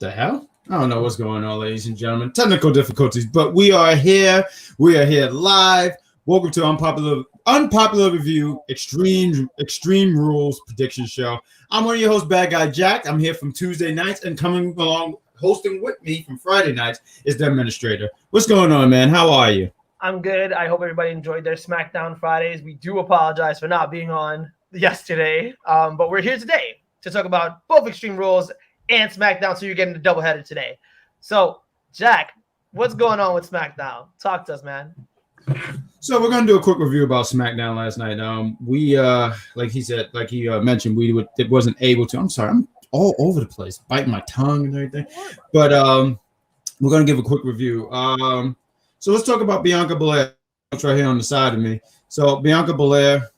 The hell? I don't know what's going on, ladies and gentlemen. Technical difficulties, but we are here. We are here live. Welcome to Unpopular Review Extreme Rules Prediction Show. I'm one of your hosts, Bad Guy Jack. I'm here from Tuesday nights, and coming along, hosting with me from Friday nights is the administrator. What's going on, man? How are you? I'm good. I hope everybody enjoyed their Smackdown Fridays. We do apologize for not being on yesterday, but we're here today to talk about both Extreme Rules and SmackDown, so you're getting the doubleheader today. So, Jack, what's going on with SmackDown? Talk to us, man. So we're gonna do a quick review about SmackDown last night. We like he mentioned, it wasn't able to. I'm sorry, I'm all over the place, biting my tongue and everything. But we're gonna give a quick review. So let's talk about Bianca Belair. It's right here on the side of me. So Bianca Belair,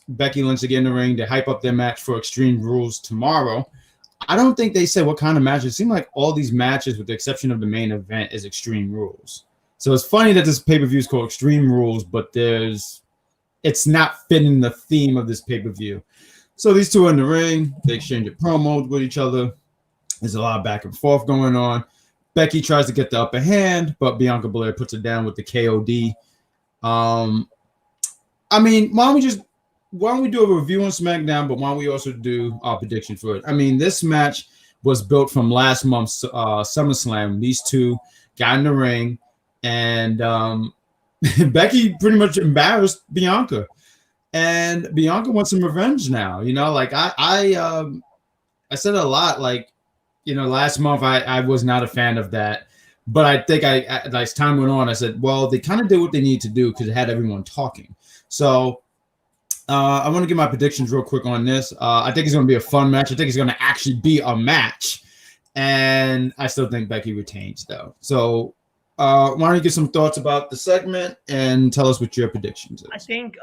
Becky Lynch again in the ring. They hype up their match for Extreme Rules tomorrow. I don't think they said what kind of match. It seemed like all these matches, with the exception of the main event, is Extreme Rules. So it's funny that this pay-per-view is called Extreme Rules, but it's not fitting the theme of this pay-per-view. So these two are in the ring. They exchange promos with each other. There's a lot of back and forth going on. Becky tries to get the upper hand, but Bianca Belair puts it down with the KOD. I mean, why don't we do a review on SmackDown, but why don't we also do our prediction for it? I mean, this match was built from last month's SummerSlam. These two got in the ring, and Becky pretty much embarrassed Bianca. And Bianca wants some revenge now. You know, like I said a lot, like, you know, last month I was not a fan of that. But I think as time went on, I said, well, they kind of did what they needed to do because it had everyone talking. So I want to give my predictions real quick on this. I think it's going to be a fun match. I think it's going to actually be a match. And I still think Becky retains, though. So why don't you give some thoughts about the segment and tell us what your predictions is? I think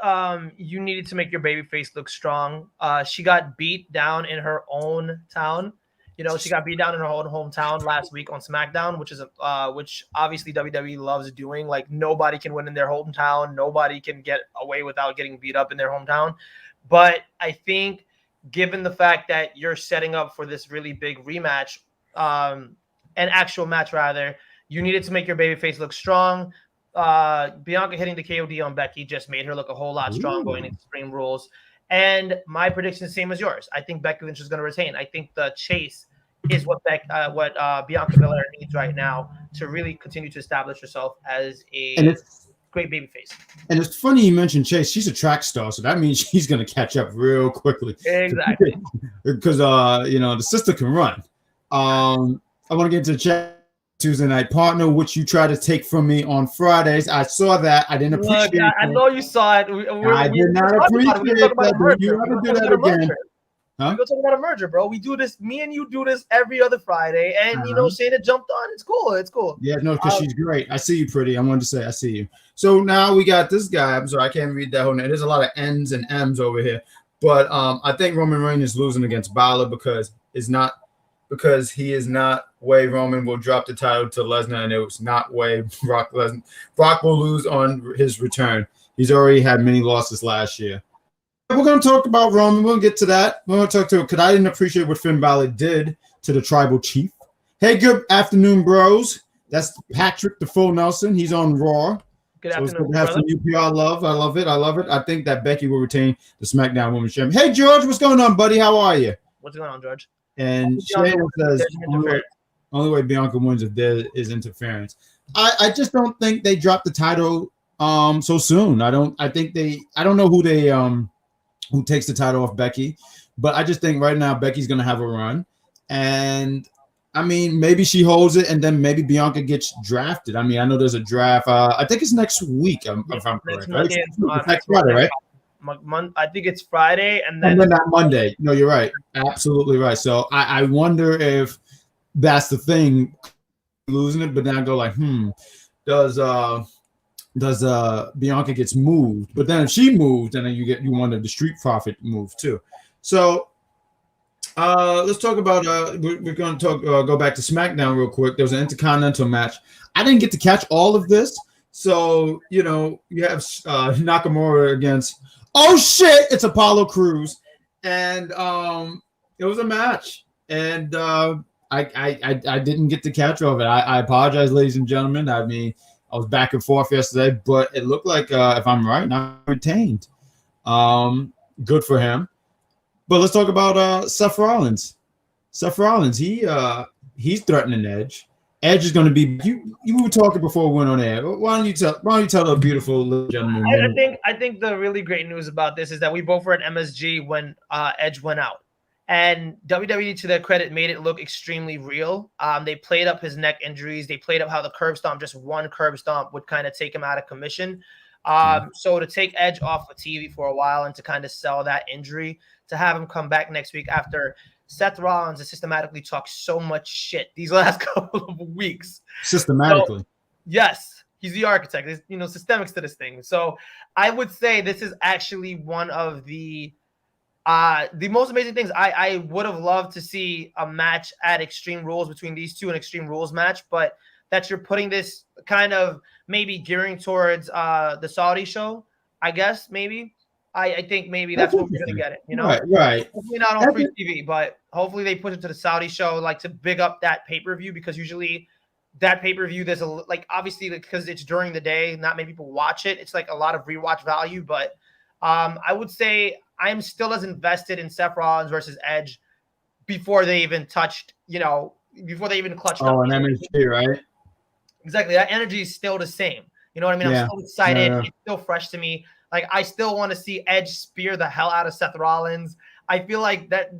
you needed to make your babyface look strong. She got beat down in her own town. You know, she got beat down in her own hometown last week on SmackDown, which obviously WWE loves doing. Like, nobody can win in their hometown. Nobody can get away without getting beat up in their hometown. But I think, given the fact that you're setting up for this really big rematch, an actual match rather, you needed to make your babyface look strong. Bianca hitting the KOD on Becky just made her look a whole lot strong going into Extreme Rules. And my prediction is the same as yours. I think Becky Lynch is going to retain. I think the chase is what Bianca Belair needs right now to really continue to establish herself as a great babyface. And it's funny you mentioned Chase. She's a track star, so that means she's going to catch up real quickly. Exactly. Because, you know, the sister can run. I want to get into the chat. Tuesday night partner, which you try to take from me on Fridays. I saw that. I didn't appreciate it. I know you saw it. I did not appreciate that. You ever do that again? Huh? We go talk about a merger, bro. We do this. Me and you do this every other Friday, and you know, Shayna jumped on. It's cool. It's cool. Yeah, no, because she's great. I see you, pretty. I wanted to say I see you. So now we got this guy. I'm sorry, I can't read that whole name. There's a lot of N's and M's over here, but I think Roman Reigns is losing against Balor because he is not way Roman will drop the title to Lesnar, and it was not way Brock Lesnar. Brock will lose on his return. He's already had many losses last year. We're going to talk about Roman. We'll get to that. We're going to talk to because I didn't appreciate what Finn Balor did to the tribal chief. Hey, good afternoon, bros. That's Patrick the Full Nelson. He's on Raw. Good afternoon, it's good to have some UPR love. I love it. I think that Becky will retain the SmackDown Women's Championship. Hey, George, what's going on, buddy? How are you? What's going on, George? And Shayna says only way Bianca wins if there is interference. I just don't think they dropped the title so soon. I don't know who takes the title off Becky, but I just think right now Becky's gonna have a run. And I mean, maybe she holds it and then maybe Bianca gets drafted. I mean, I know there's a draft. I think it's next week, if I'm correct. Next Friday, right? I think it's Friday, and then not Monday. No, you're right. Absolutely right. So I wonder if that's the thing, losing it, but then I go like, does Bianca gets moved? But then if she moved, then you wanted the Street Profit move too. So let's talk about we're going to go back to SmackDown real quick. There was an Intercontinental match. I didn't get to catch all of this, so you know you have Nakamura against. Oh shit! It's Apollo Crews, and it was a match, and I I didn't get the catch of it. I apologize, ladies and gentlemen. I mean, I was back and forth yesterday, but it looked like if I'm right, not retained. Good for him. But let's talk about Seth Rollins. Seth Rollins, he's threatening Edge. Edge is going to be. You were talking before we went on air. Why don't you tell the beautiful little gentleman? I think the really great news about this is that we both were at MSG when Edge went out, and WWE, to their credit, made it look extremely real. They played up his neck injuries. They played up how the curb stomp, just one curb stomp, would kind of take him out of commission. So to take Edge off of TV for a while and to kind of sell that injury, to have him come back next week after Seth Rollins has systematically talked so much shit these last couple of weeks. Systematically. So, yes, he's the architect. There's, systemics to this thing. So I would say this is actually one of the most amazing things. I would have loved to see a match at Extreme Rules between these two, an Extreme Rules match, but that you're putting this kind of maybe gearing towards the Saudi show, I guess, maybe. I think maybe that's what we're going to get it, Right. Hopefully not on free TV, but hopefully they push it to the Saudi show, like to big up that pay-per-view, because usually that pay-per-view, there's obviously because it's during the day, not many people watch it. It's like a lot of rewatch value, but I would say I'm still as invested in Seth Rollins versus Edge before they even touched, before they even clutched up. Oh, and MSG, right? Exactly. That energy is still the same. You know what I mean? I'm still excited. Yeah. It's still fresh to me. Like, I still want to see Edge spear the hell out of Seth Rollins. I feel like that,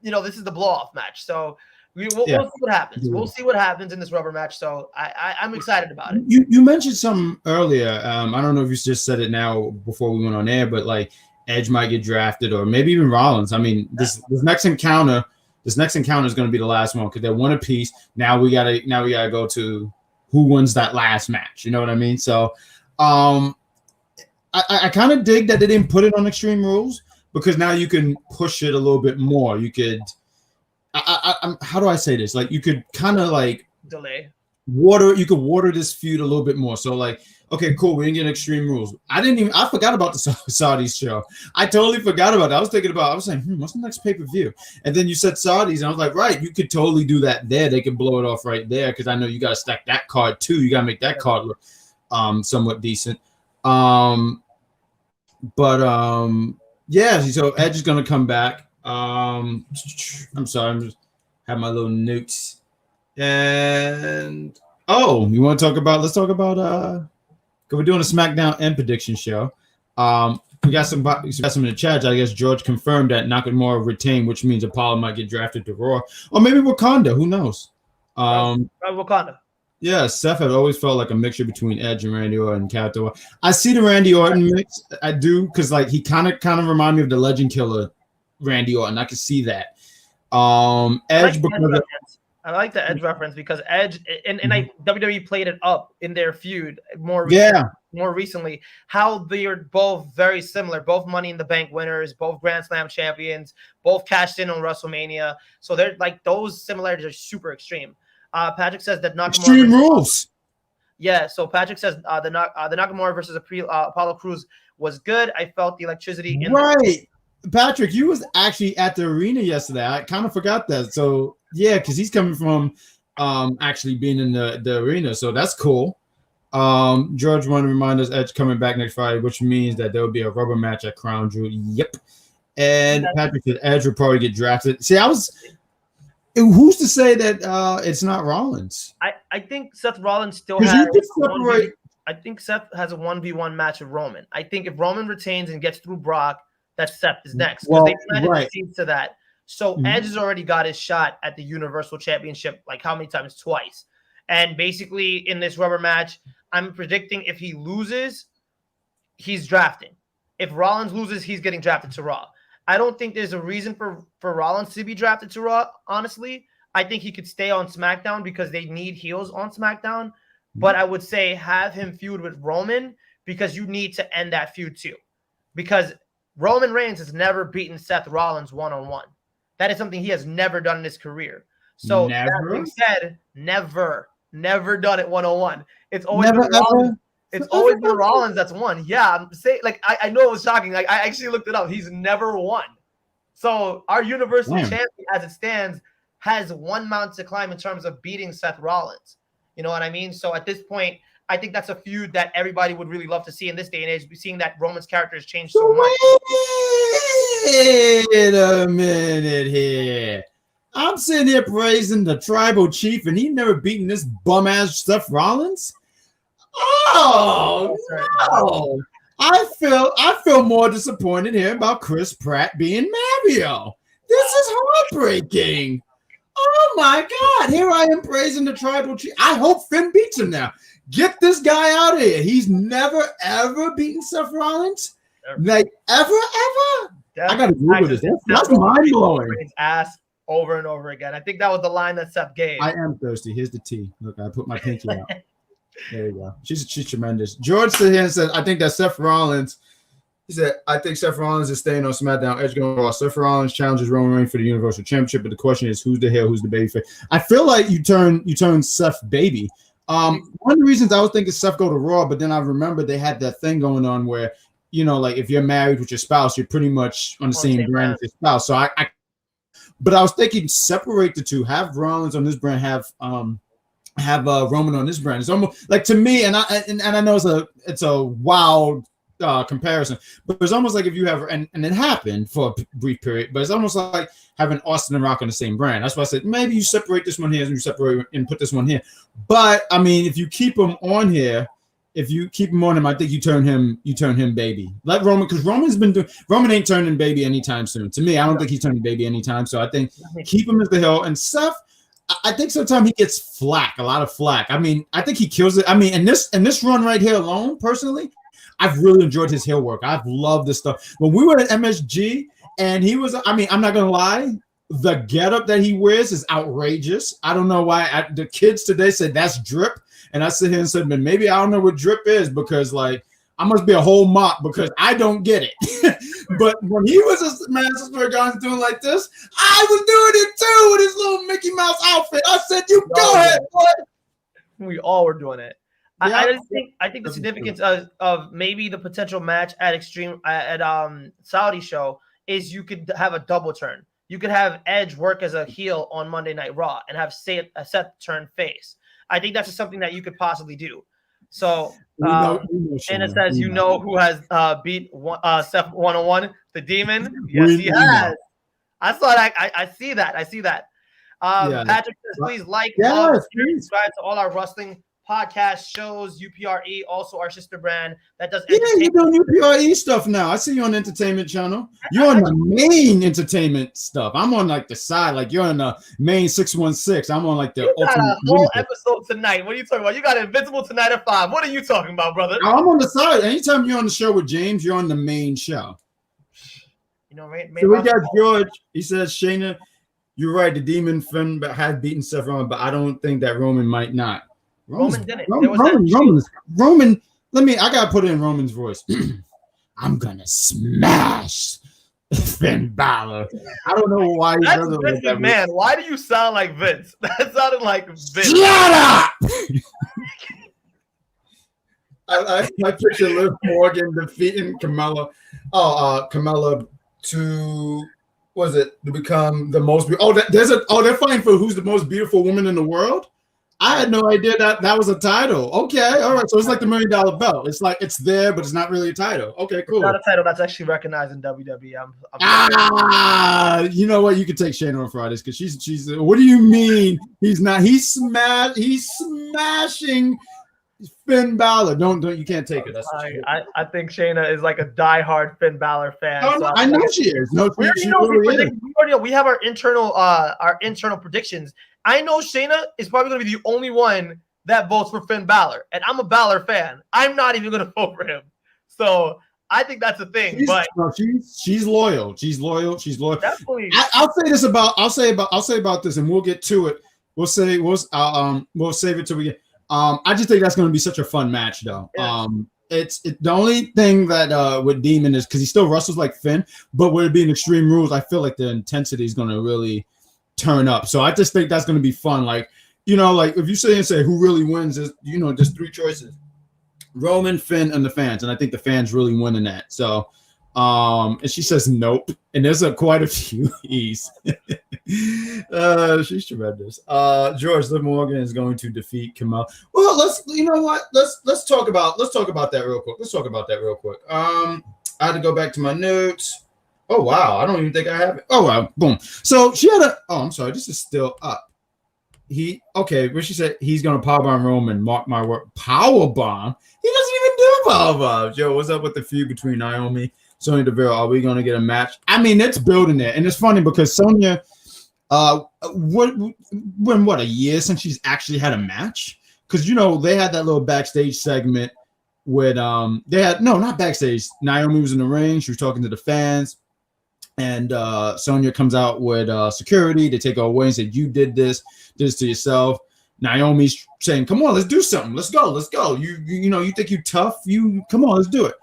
this is the blow-off match. So we'll see what happens. We'll see what happens in this rubber match. So I'm excited about it. You mentioned something earlier. I don't know if you just said it now before we went on air, but like Edge might get drafted, or maybe even Rollins. I mean, this next encounter is going to be the last one because they're one apiece. Now we gotta go to who wins that last match. You know what I mean? So, I kind of dig that they didn't put it on Extreme Rules, because now you can push it a little bit more. You could, how do I say this? Like, you could kind of like delay you could water this feud a little bit more. So like, okay, cool, we didn't get Extreme Rules. I forgot about the Saudis show. I totally forgot about it. I was saying, what's the next pay-per-view? And then you said Saudis, and I was like, right, you could totally do that there. They could blow it off right there, because I know you got to stack that card too. You got to make that card look somewhat decent. So Edge is gonna come back. I'm sorry, I'm just have my little notes. And you want to talk about? Let's talk about because we're doing a SmackDown and prediction show. We got some in the chat. I guess George confirmed that Nakamura retained, which means Apollo might get drafted to Raw, or maybe Wakanda. Who knows? Wakanda. Yeah, Seth had always felt like a mixture between Edge and Randy Orton and Captain. I see the Randy Orton mix. I do, because like he kind of remind me of the Legend Killer Randy Orton. I can see that. Edge I like the Edge reference because Edge and WWE played it up in their feud more recently. How they're both very similar, both Money in the Bank winners, both Grand Slam champions, both cashed in on WrestleMania. So they're like, those similarities are super extreme. Patrick says that Nakamura Extreme Rules. Yeah, so Patrick says the Nakamura versus Apollo Crews was good. I felt the electricity in Patrick, you was actually at the arena yesterday. I kind of forgot that. So yeah, because he's coming from actually being in the arena, so that's cool. George wanted to remind us Edge coming back next Friday, which means that there will be a rubber match at Crown Jewel. Yep. And Patrick said Edge will probably get drafted. See, who's to say that it's not Rollins? I think Seth Rollins still has. I think Seth has a 1v1 match with Roman. I think if Roman retains and gets through Brock, that Seth is next. Because they planted the seeds to that. So Edge has already got his shot at the Universal Championship, like how many times? Twice. And basically in this rubber match, I'm predicting if he loses, he's drafting. If Rollins loses, he's getting drafted to Raw. I don't think there's a reason for Rollins to be drafted to Raw, honestly. I think he could stay on SmackDown because they need heels on SmackDown. But I would say have him feud with Roman because you need to end that feud too. Because Roman Reigns has never beaten Seth Rollins one-on-one. That is something he has never done in his career. So that being said, never done it one-on-one. It's always been Rollins. It's always been Rollins that's won. Yeah, I'm saying, like, I know it was shocking. Like, I actually looked it up. He's never won. So our Universal Champion, as it stands, has one mountain to climb in terms of beating Seth Rollins. You know what I mean? So at this point, I think that's a feud that everybody would really love to see in this day and age. We're seeing that Roman's character has changed so much. Wait a minute here. I'm sitting here praising the tribal chief, and he never beaten this bum ass Seth Rollins. Oh no! I feel more disappointed here about Chris Pratt being Mario. This is heartbreaking. Oh my God! Here I am praising the tribal chief. I hope Finn beats him now. Get this guy out of here. He's never ever beaten Seth Rollins. Like ever. I gotta Google this. That's mind blowing. His ass over and over again. I think that was the line that Seth gave. I am thirsty. Here's the tea. Look, I put my pinky out. There you go. She's tremendous. George stood here and said, I think that Seth Rollins. He said, I think Seth Rollins is staying on SmackDown. Edge going Raw. Seth Rollins challenges Roman Reigns for the Universal Championship, but the question is, who's the heel? Who's the babyface? I feel like you turn Seth baby. One of the reasons I was thinking Seth go to Raw, but then I remember they had that thing going on where, you know, like if you're married with your spouse, you're pretty much on the same brand as your spouse. So but I was thinking separate the two. Have Rollins on this brand. Have Roman on this brand. It's almost like, to me, and I know it's a wild comparison, but it's almost like if you have, and it happened for a brief period, but it's almost like having Austin and Rock on the same brand. That's why I said maybe you separate this one here and you separate and put this one here. But I mean, if you keep them on here, I think you turn him baby. Let Roman, because Roman ain't turning baby anytime soon. To me, I don't think he's turning baby anytime. So I think keep him as the heel. And Seth, I think sometimes he gets a lot of flack. I mean, I think he kills it. I mean, in this run right here alone, personally, I've really enjoyed his heel work. I've loved this stuff. When we were at MSG and he was, I mean, I'm not going to lie, the getup that he wears is outrageous. I don't know why. The kids today said that's drip. And I sit here and said, man, maybe I don't know what drip is, because like I must be a whole mop because I don't get it. But when he was a Madison Square Garden doing like this, I was doing it too with his little Mickey Mouse outfit. I said, "You go ahead, boy." We all were doing it. Yeah. I think the significance of maybe the potential match at Saudi show is you could have a double turn. You could have Edge work as a heel on Monday Night Raw and have Seth turn face. I think that's just something that you could possibly do. So, Shayna says, you know who has beat Seth 101? The Demon? Yes, he has. I saw that. I see that. Patrick says, please subscribe to all our wrestling podcast shows, UPRE, also our sister brand that does you're doing UPRE stuff now. I see you on entertainment channel. You're on the main entertainment stuff. I'm on like the side, like you're on the main 616. I'm on like the ultimate. Got a whole episode tonight. What are you talking about? You got Invincible tonight at 5. What are you talking about, brother? I'm on the side. Anytime you're on the show with James, you're on the main show. You know, so we got George. He says, Shayna, you're right. The Demon Finn had beaten Seth Rollins, but I don't think that Roman might not. Roman did it. Roman. I gotta put it in Roman's voice. I'm gonna smash Finn Balor. I don't know why. That's Vince, man. Why do you sound like Vince? That sounded like Vince. Shut up. I picture Liv Morgan defeating Carmella. Carmella to become the most. They're fighting for who's the most beautiful woman in the world. I had no idea that was a title. Okay, all right. So it's like the $1 million belt. It's like it's there, but it's not really a title. Okay, cool. It's not a title that's actually recognized in WWE. You know what? You can take Shayna on Fridays because she's. What do you mean? He's not. He's smashing Finn Balor. Don't you can't take it. That's I think Shayna is like a diehard Finn Balor fan. Oh, so I know she is. No, we have our internal predictions. I know Shayna is probably going to be the only one that votes for Finn Balor, and I'm a Balor fan. I'm not even going to vote for him. So I think that's the thing. She's loyal. She's loyal. Definitely. I'll say about this, and we'll get to it. We'll save it till we get. I just think that's going to be such a fun match, though. Yeah. It's the only thing that with Demon is because he still wrestles like Finn, but with it being Extreme Rules, I feel like the intensity is going to really turn up. So I just think that's going to be fun. Like, like if you say who really wins is, there's 3 choices: Roman, Finn, and the fans. And I think the fans really win in that. So And she says nope. And there's quite a few E's. She's tremendous. George, Liv Morgan is going to defeat Carmella. Well, you know what? Let's talk about that real quick. I had to go back to my notes. Oh wow, I don't even think I have it. Oh wow, boom. So she had I'm sorry, this is still up. Where she said he's gonna powerbomb Roman, mark my word. Powerbomb? He doesn't even do powerbomb. Yo, what's up with the feud between Naomi, Sonya Deville? Are we gonna get a match? I mean, it's building it, and it's funny because Sonya, what a year since she's actually had a match? Because they had that little backstage segment with not backstage. Naomi was in the ring, she was talking to the fans, and Sonya comes out with security. They take her away and said, "You did this to yourself." Naomi's saying, "Come on, let's do something. Let's go. You think you tough? Come on, let's do it."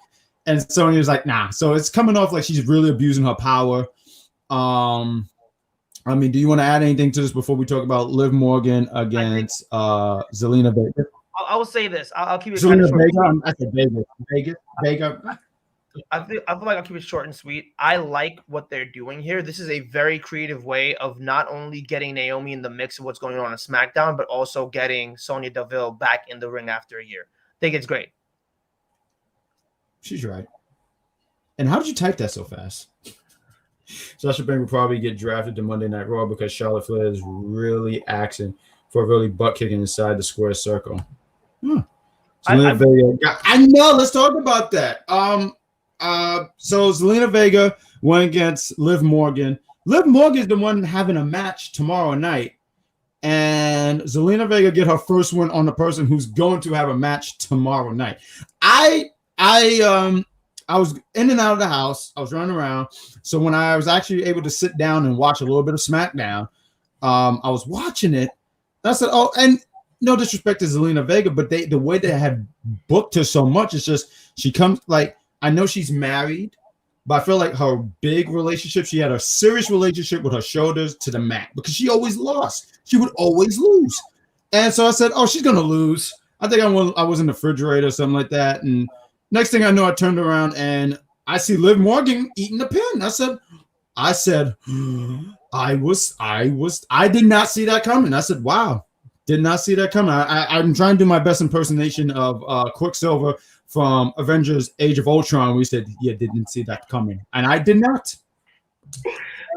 And Sonya's like, "Nah." So it's coming off like she's really abusing her power. I mean, do you want to add anything to this before we talk about Liv Morgan against Zelina Vega? I will say this. I'll keep it Zelina short. Vega. I said Vega. I feel like I'll keep it short and sweet. I like what they're doing here. This is a very creative way of not only getting Naomi in the mix of what's going on SmackDown, but also getting Sonya Deville back in the ring after a year. I think it's great. She's right. And how did you type that so fast? Sasha Banks will probably get drafted to Monday Night Raw because Charlotte Flair is really asking for a really butt kicking inside the square circle. Zelina Vega. I know. Let's talk about that. So Zelina Vega went against Liv Morgan. Liv Morgan is the one having a match tomorrow night, and Zelina Vega get her first win on the person who's going to have a match tomorrow night. I was in and out of the house. I was running around. So when I was actually able to sit down and watch a little bit of SmackDown, I was watching it. And I said, "Oh," and no disrespect to Zelina Vega, but the way they have booked her so much is just she comes like. I know she's married, but I feel like her big relationship, she had a serious relationship with her shoulders to the mat because she always lost. She would always lose. And so I said, "Oh, she's going to lose." I think I was in the refrigerator or something like that. And next thing I know, I turned around and I see Liv Morgan eating the pin. I said, I did not see that coming. I said, wow, did not see that coming. I'm trying to do my best impersonation of Quicksilver from Avengers Age of Ultron. We said, yeah, didn't see that coming. And I did not.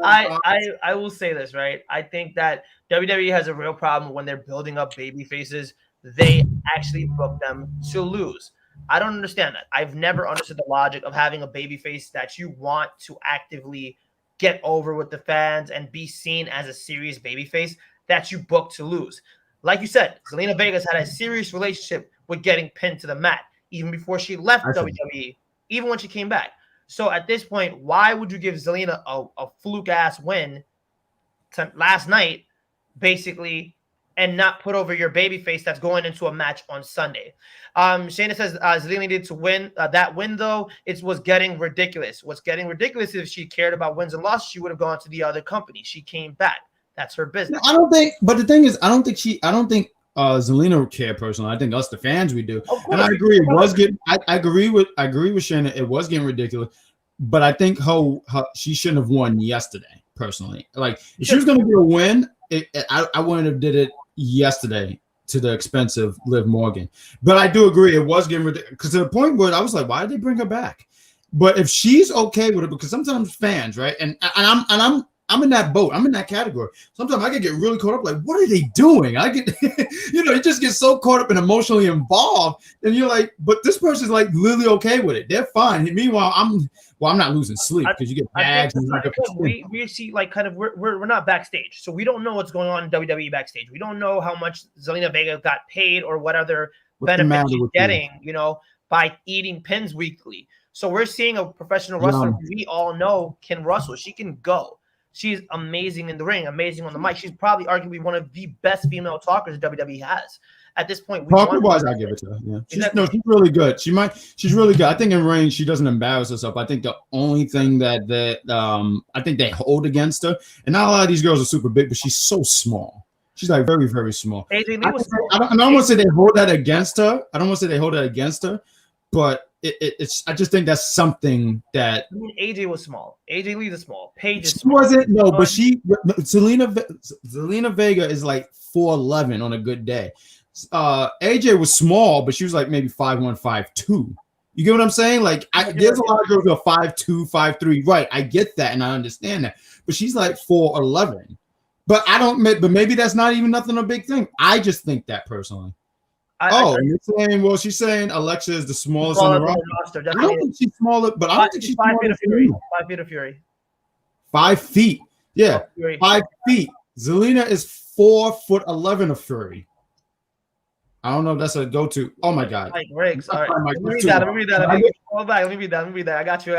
I will say this, right? I think that WWE has a real problem when they're building up baby faces. They actually book them to lose. I don't understand that. I've never understood the logic of having a baby face that you want to actively get over with the fans and be seen as a serious baby face that you book to lose. Like you said, Zelina Vega's had a serious relationship with getting pinned to the mat. Even before she left WWE, even when she came back. So at this point, why would you give Zelina a fluke-ass win last night, basically, and not put over your babyface that's going into a match on Sunday? Shayna says Zelina needed to win. That win, though, was getting ridiculous. What's getting ridiculous is if she cared about wins and losses, she would have gone to the other company. She came back. That's her business. I don't think, but the thing is, I don't think Zelina would care personally. I think us, the fans, we do. And I agree. It was getting. I agree with Shayna. It was getting ridiculous, but I think she shouldn't have won yesterday. Personally, like if she was going to get a win, I wouldn't have did it yesterday to the expense of Liv Morgan. But I do agree. It was getting ridiculous because to the point where I was like, why did they bring her back? But if she's okay with it, because sometimes fans, right, and I'm in that boat. I'm in that category. Sometimes I can get really caught up. Like, what are they doing? I get, you just get so caught up and emotionally involved. And you're like, but this person's like literally okay with it. They're fine. And meanwhile, I'm not losing sleep because you get bags. We see like kind of we're not backstage, so we don't know what's going on in WWE backstage. We don't know how much Zelina Vega got paid or what other benefits she's getting, by eating pins weekly. So we're seeing a professional wrestler who we all know can wrestle. She can go. She's amazing in the ring, amazing on the mic. She's probably arguably one of the best female talkers WWE has. At this point, talker-wise, I give it to her. Yeah, she's really good. She's really good. I think in ring, she doesn't embarrass herself. I think the only thing that I think they hold against her, and not a lot of these girls are super big, but she's so small. She's like very, very small. I don't want to say they hold that against her. But it's. I just think that's something that. I mean, AJ was small. AJ Lee is small. Paige is She small. wasn't but Zelina Vega is like 4'11" on a good day. AJ was small, but she was like maybe 5'1", 5'2". You get what I'm saying? Like, there's a lot of girls who are 5'2", 5'3". Right, I get that and I understand that, but she's like 4'11". But I don't. But maybe that's not even nothing a big thing. I just think that personally. You're saying? Well, she's saying Alexa is the smallest on the roster. I don't think she's smaller, but I don't think she's 5 feet of Fury. 5 feet of Fury. 5 feet. Yeah, 5 feet. Zelina is 4'11" of Fury. I don't know if that's a go-to. Oh my God. Mike Riggs. All right. Let me read that. Let me read that. I got you.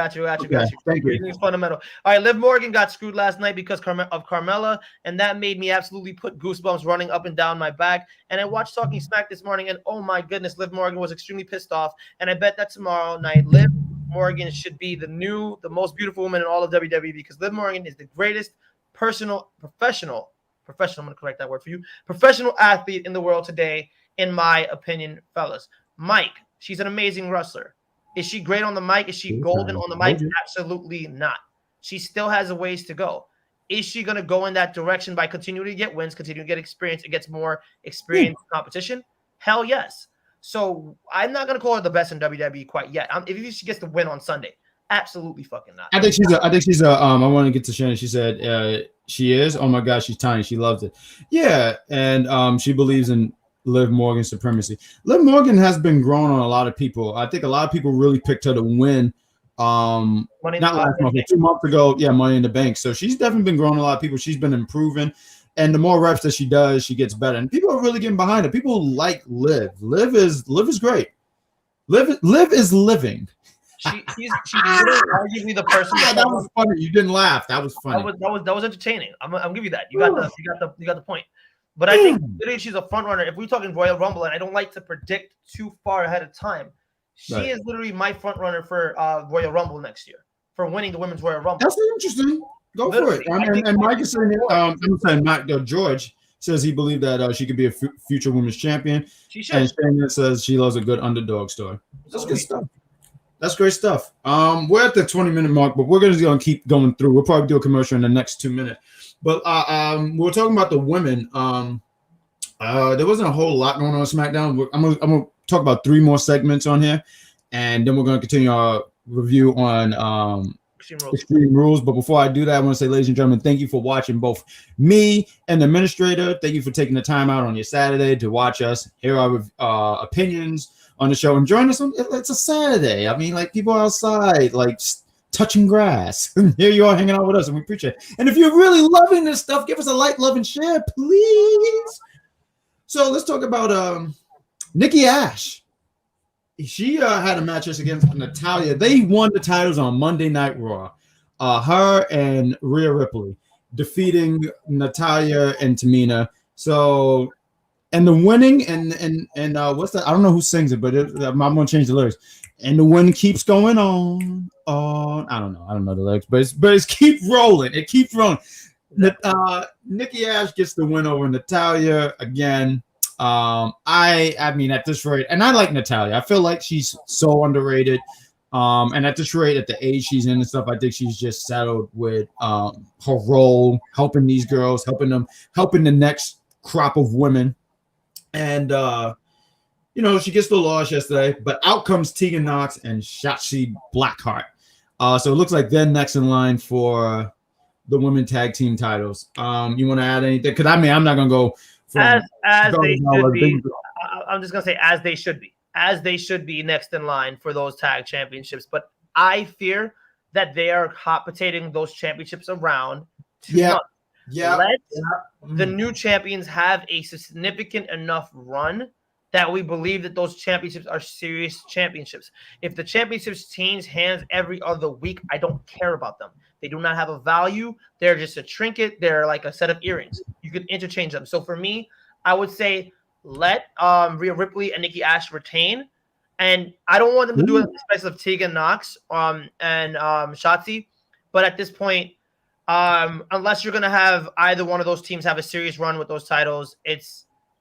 Thank you. It's fundamental. All right. Liv Morgan got screwed last night because of Carmella, and that made me absolutely put goosebumps running up and down my back. And I watched Talking Smack this morning, and oh my goodness, Liv Morgan was extremely pissed off. And I bet that tomorrow night, Liv Morgan should be the most beautiful woman in all of WWE, because Liv Morgan is the greatest professional. I'm going to correct that word for you. Professional athlete in the world today, in my opinion, fellas. Mike, she's an amazing wrestler. Is she great on the mic? Is she golden on the mic? Absolutely not. She still has a ways to go. Is she going to go in that direction by continuing to get wins, continuing to get experience, and gets more experience competition? Hell yes. So I'm not going to call her the best in WWE quite yet. If she gets the win on Sunday, absolutely fucking not. I think she's a. I want to get to Shannon. She said she is. Oh my God, she's tiny. She loves it. Yeah, and she believes in Liv Morgan's supremacy. Liv Morgan has been growing on a lot of people. I think a lot of people really picked her to win. Not last month, but 2 months ago. Yeah, Money in the Bank. So she's definitely been growing a lot of people. She's been improving, and the more reps that she does, she gets better. And people are really getting behind her. People like Liv. Liv is great. Liv is living. She's arguably the person. That was funny. You didn't laugh. That was funny. That was entertaining. I'm give you that. You got the point. But I think literally she's a front runner. If we're talking Royal Rumble, and I don't like to predict too far ahead of time, she is literally my front runner for Royal Rumble next year, for winning the Women's Royal Rumble. That's interesting. Go for it. And Mike is saying, I'm saying Mike George says he believed that she could be a future women's champion. She should. And Shane says she loves a good underdog story. That's good stuff. That's great stuff. We're at the 20-minute mark, but we're going to keep going through. We'll probably do a commercial in the next 2 minutes. But we're talking about the women. There wasn't a whole lot going on SmackDown. I'm gonna talk about 3 more segments on here, and then we're going to continue our review on Extreme Rules. But before I do that, I want to say, ladies and gentlemen, thank you for watching both me and the administrator. Thank you for taking the time out on your Saturday to watch us, hear our opinions on the show, and join us it's a Saturday. I mean, like, people are outside, like, touching grass. And here you are hanging out with us, and we appreciate it. And if you're really loving this stuff, give us a like, love, and share, please. So let's talk about Nikki Ash. She had a match against Natalya. They won the titles on Monday Night Raw. Her and Rhea Ripley defeating Natalya and Tamina. So, and the winning and what's that? I don't know who sings it, but I'm gonna change the lyrics. And the win keeps going on. I don't know the lyrics, but it's keep rolling. It keeps rolling. Nikki Ash gets the win over Natalya again. I mean, at this rate, and I like Natalya. I feel like she's so underrated. And at this rate, at the age she's in and stuff, I think she's just settled with her role, helping these girls, helping the next crop of women. And she gets the loss yesterday, but out comes Tegan Nox and Shotzi Blackheart. So it looks like they're next in line for the women tag team titles. You want to add anything? Because I mean, I'm not gonna go as they should be. I'm just gonna say as they should be. As they should be next in line for those tag championships. But I fear that they are hot potatoing those championships around too much. Let the new champions have a significant enough run that we believe that those championships are serious championships. If the championships change hands every other week, I don't care about them. They do not have a value. They're just a trinket. They're like a set of earrings. You can interchange them. So for me, I would say let Rhea Ripley and Nikki Ash retain. And I don't want them to do it especially of Tegan Nox and Shotzi. But at this point, unless you're going to have either one of those teams have a serious run with those titles, you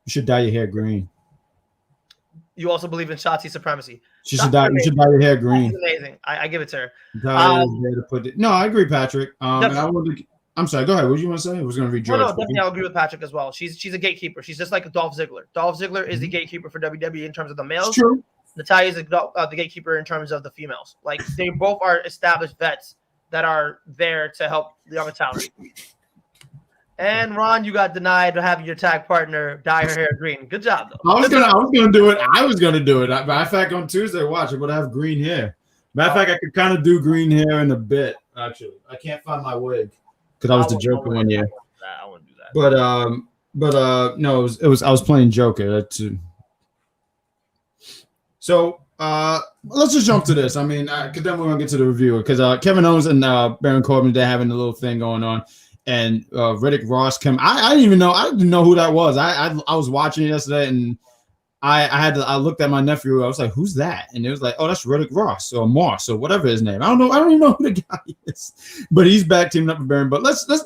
should dye your hair green. you also believe in Shotzi supremacy. She should dye. You should dye your hair green. She's amazing. I give it to her. No, I agree, Patrick. And I wanted to, I'm sorry. Go ahead. What did you want to say? I was going to read George. No, definitely I'll agree with Patrick as well. She's a gatekeeper. She's just like Dolph Ziggler. Dolph Ziggler is the gatekeeper for WWE in terms of the males. It's true. Natalya is the gatekeeper in terms of the females. Like they both are established vets that are there to help the other talent. And Ron, you got denied having your tag partner dye her hair green. Good job, though. I was gonna do it. I was gonna do it. Matter of fact, on Tuesday, watch it. But I have green hair. Matter of fact, I could kind of do green hair in a bit. Actually, I can't find my wig because I was the Joker one year. I wouldn't do that. But no, it was I was playing Joker. So let's just jump to this. I mean, because then we're gonna get to the review because Kevin Owens and Baron Corbin, they're having a little thing going on. And Riddick Ross came. I didn't know who that was. I was watching it yesterday, and I looked at my nephew. I was like, "Who's that?" And it was like, "Oh, that's Riddick Ross or Moss or whatever his name." I don't know. I don't even know who the guy is, but he's back teaming up with Baron. But let's get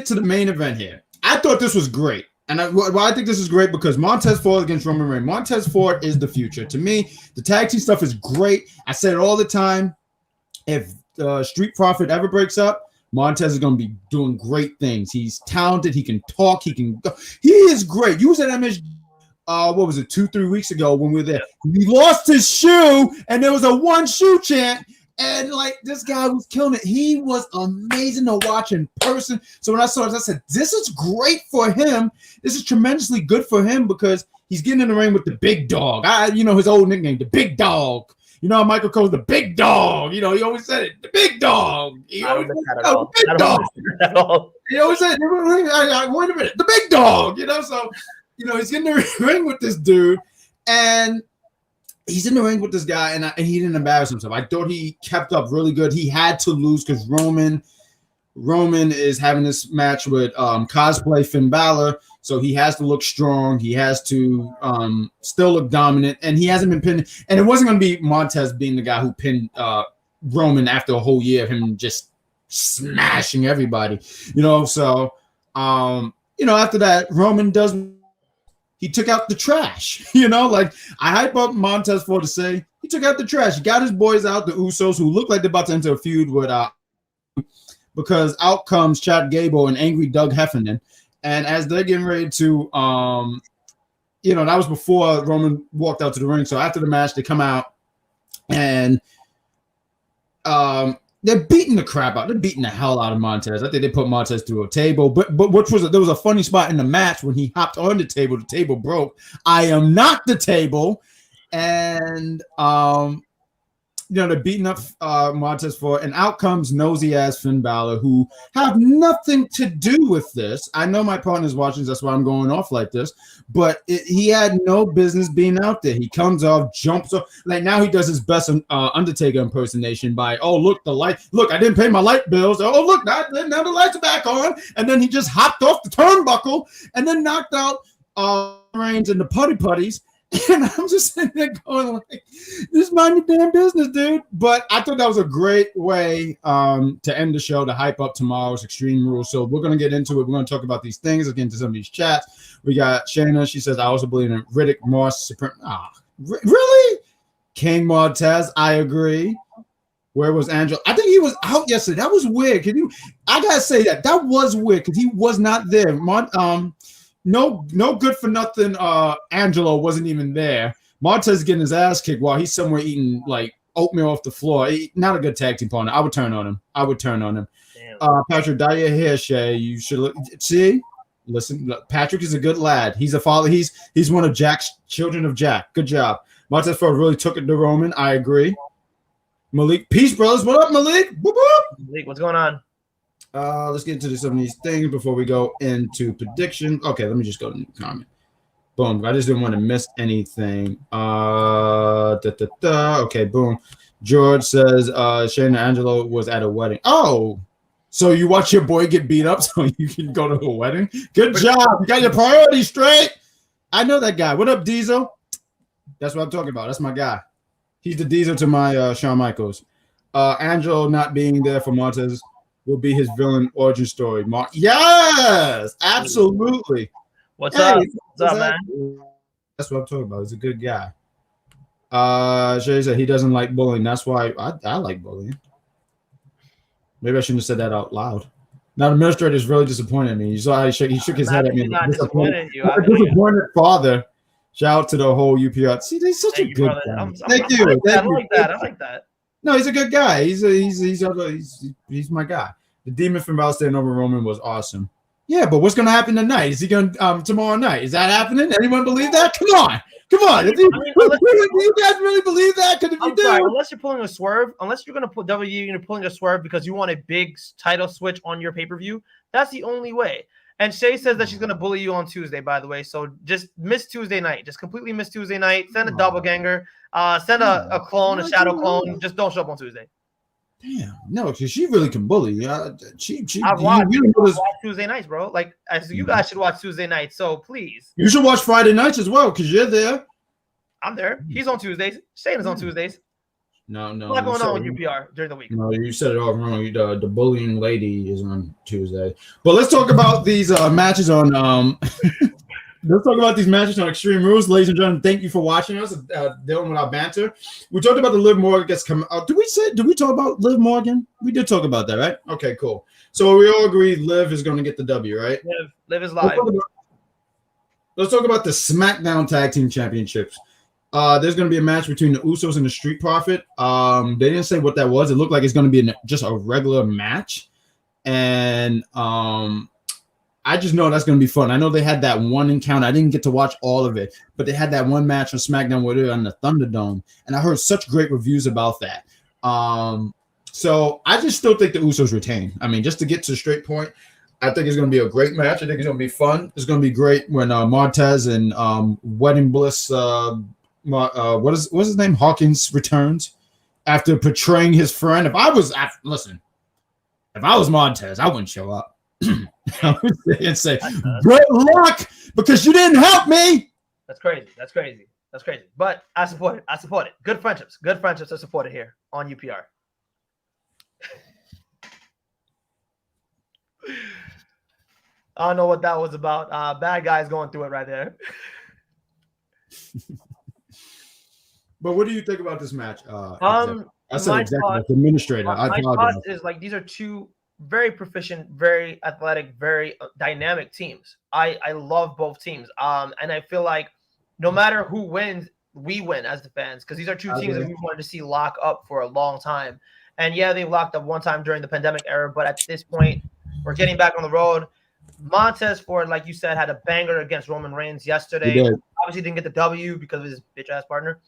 to the main event here. I thought this was great. And I think this is great because Montez Ford against Roman Reigns. Montez Ford is the future. To me, the tag team stuff is great. I say it all the time. If Street Profit ever breaks up, Montez is going to be doing great things. He's talented. He can talk. He can go. He is great. You was at MSG, what was it, 2-3 weeks ago when we were there. He lost his shoe, and there was a one shoe chant. And like this guy was killing it. He was amazing to watch in person. So when I saw it, I said, this is great for him. This is tremendously good for him because he's getting in the ring with the big dog. His old nickname, the big dog. You know how Michael Cole's the big dog. You know, he always said it, the big dog. He always said, big dog. He always said, wait a minute, the big dog. So he's getting in the ring with this dude, and he's in the ring with this guy, and he didn't embarrass himself. I thought he kept up really good. He had to lose because Roman is having this match with cosplay Finn Balor, so he has to look strong. He has to still look dominant, and he hasn't been pinned. And it wasn't going to be Montez being the guy who pinned Roman after a whole year of him just smashing everybody. So after that, Roman does. He took out the trash, I hype up Montez Ford to say he took out the trash. He got his boys out, the Usos, who look like they're about to enter a feud with because out comes Chad Gable and angry Doug Heffernan. And as they're getting ready to, that was before Roman walked out to the ring. So after the match, they come out and they're beating the crap out. They're beating the hell out of Montez. I think they put Montez through a table. But there was a funny spot in the match when he hopped on the table broke. I am not the table. And they're beating up Montez Ford, and out comes nosy ass Finn Balor, who have nothing to do with this. I know my partner's watching, that's why I'm going off like this. But he had no business being out there. He comes off, jumps off. Like now he does his best Undertaker impersonation by, oh, look, the light. Look, I didn't pay my light bills. Oh, look, now the lights are back on. And then he just hopped off the turnbuckle and then knocked out Reigns and the putties. And I'm just sitting there going like, this mind your damn business, dude. But I thought that was a great way to end the show, to hype up tomorrow's Extreme Rules. So we're going to get into it. We're going to talk about these things, get into some of these chats. We got Shayna. She says, I also believe in Riddick Moss. Really? King Montez. I agree. Where was Angelo? I think he was out yesterday. That was weird. I got to say that was weird because he was not there. No good for nothing. Angelo wasn't even there. Montez getting his ass kicked while he's somewhere eating like oatmeal off the floor. Not a good tag team partner. I would turn on him. Patrick, dye your hair, Shay. You should look. See, listen. Patrick is a good lad. He's a father. He's one of Jack's children of Jack. Good job. Montez Ford really took it to Roman. I agree. Malik, peace, brothers. What up, Malik? Whoop, whoop. Malik, what's going on? Let's get into some of these things before we go into predictions. Okay, let me just go to the comment. Boom. I just didn't want to miss anything. Okay, boom. George says Shayna Angelo was at a wedding. Oh, so you watch your boy get beat up so you can go to a wedding? Good job. You got your priorities straight. I know that guy. What up, Diesel? That's what I'm talking about. That's my guy. He's the Diesel to my Shawn Michaels. Angelo not being there for Montez will be his villain origin story. Mark, yes, absolutely. What's up? What's up, man? That's what I'm talking about. He's a good guy. Shay said he doesn't like bullying. That's why I like bullying. Maybe I shouldn't have said that out loud. Now the administrator is really disappointed in me. You saw how he shook his head at me. Disappointed you. Disappointed father. Shout out to the whole UPR. See, he's such a good guy. Thank you. I like that. No, he's a good guy. He's my guy. The demon from Valstein over Roman was awesome. Yeah, but what's gonna happen tonight? Is he gonna tomorrow night? Is that happening? Anyone believe that? Come on. Do you guys really believe that? Sorry, unless you're pulling a swerve, unless you're going to put WWE, you're pulling a swerve because you want a big title switch on your pay-per-view, that's the only way. And Shay says that she's going to bully you on Tuesday, by the way. So just miss Tuesday night. Just completely miss Tuesday night. Send a doppelganger. Send a clone, a shadow clone. Just don't show up on Tuesday. Damn, no, because she really can bully. I've watched Tuesday nights, bro. Like, as you guys should watch Tuesday nights. So please, you should watch Friday nights as well because you're there. I'm there. He's on Tuesdays. Shane is on Tuesdays. No. What's going on with UPR during the week? No, you said it all wrong. The bullying lady is on Tuesday. But let's talk about these matches on. Let's talk about these matches on Extreme Rules, ladies and gentlemen. Thank you for watching us. Dealing with our banter. We talked about the Liv Morgan gets coming. Did we talk about Liv Morgan? We did talk about that, right? Okay, cool. So we all agree Liv is going to get the W, right? Liv is live. Let's talk about the SmackDown Tag Team Championships. There's going to be a match between the Usos and the Street Profit. They didn't say what that was. It looked like it's going to be just a regular match, and I just know that's going to be fun. I know they had that one encounter. I didn't get to watch all of it, but they had that one match on SmackDown where they were on the Thunderdome, and I heard such great reviews about that. So I just still think the Usos retain. I mean, just to get to the straight point, I think it's going to be a great match. I think it's going to be fun. It's going to be great when Martez and Wedding Bliss, what's his name, Hawkins returns after portraying his friend. If I was Martez, I wouldn't show up. I would say good luck because you didn't help me. That's crazy. But I support it. Good friendships are supported here on UPR. I don't know what that was about. Bad guys going through it right there. But what do you think about this match? I said executive administrator. My thought is like these are two very proficient, very athletic, very dynamic teams. I love both teams. And I feel like no matter who wins, we win as the fans because these are two teams that we wanted to see lock up for a long time. And yeah, they've locked up one time during the pandemic era, but at this point, we're getting back on the road. Montez Ford, like you said, had a banger against Roman Reigns yesterday. Obviously didn't get the W because of his bitch-ass partner.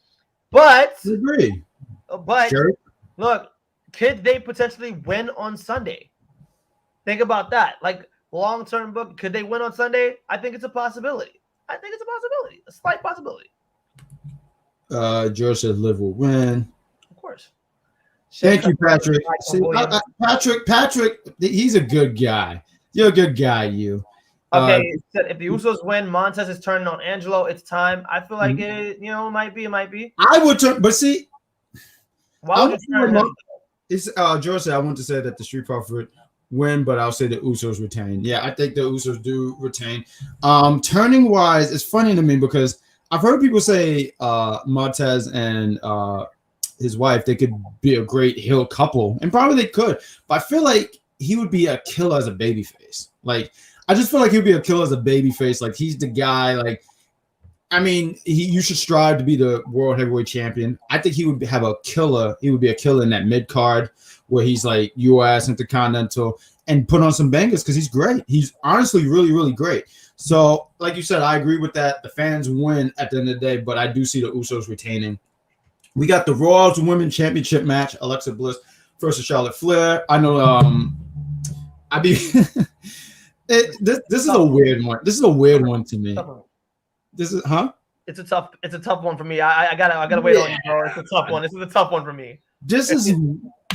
But I agree. But sure. Look, could they potentially win on Sunday? Think about that. Like long-term book, could they win on Sunday? I think it's a possibility. A slight possibility. George says Liv will win. Of course. Thank you, Patrick. See, Patrick, he's a good guy. You're a good guy, you. Okay, if the Usos win, Montez is turning on Angelo. It's time. I feel like it might be. I would turn, but see, why would you turn him? It's George said I want to say that the Street Profit win, but I'll say the Usos retain. Yeah, I think the Usos do retain. Turning wise, it's funny to me because I've heard people say Montez and his wife, they could be a great heel couple, and probably they could, but I feel like he would be a killer as a babyface. Like, I just feel like he'd be a killer as a babyface. Like, he's the guy. Like, I mean, you should strive to be the world heavyweight champion. I think he would have a killer. He would be a killer in that mid card where he's like U.S. Intercontinental and put on some bangers because he's great. He's honestly really, really great. So, like you said, I agree with that. The fans win at the end of the day, but I do see the Usos retaining. We got the Raw Women's Championship match: Alexa Bliss versus Charlotte Flair. I know. This is a weird one. This is a weird one to me. This is It's a tough one for me. I gotta wait on you, bro. It's a tough one. This is a tough one for me. This is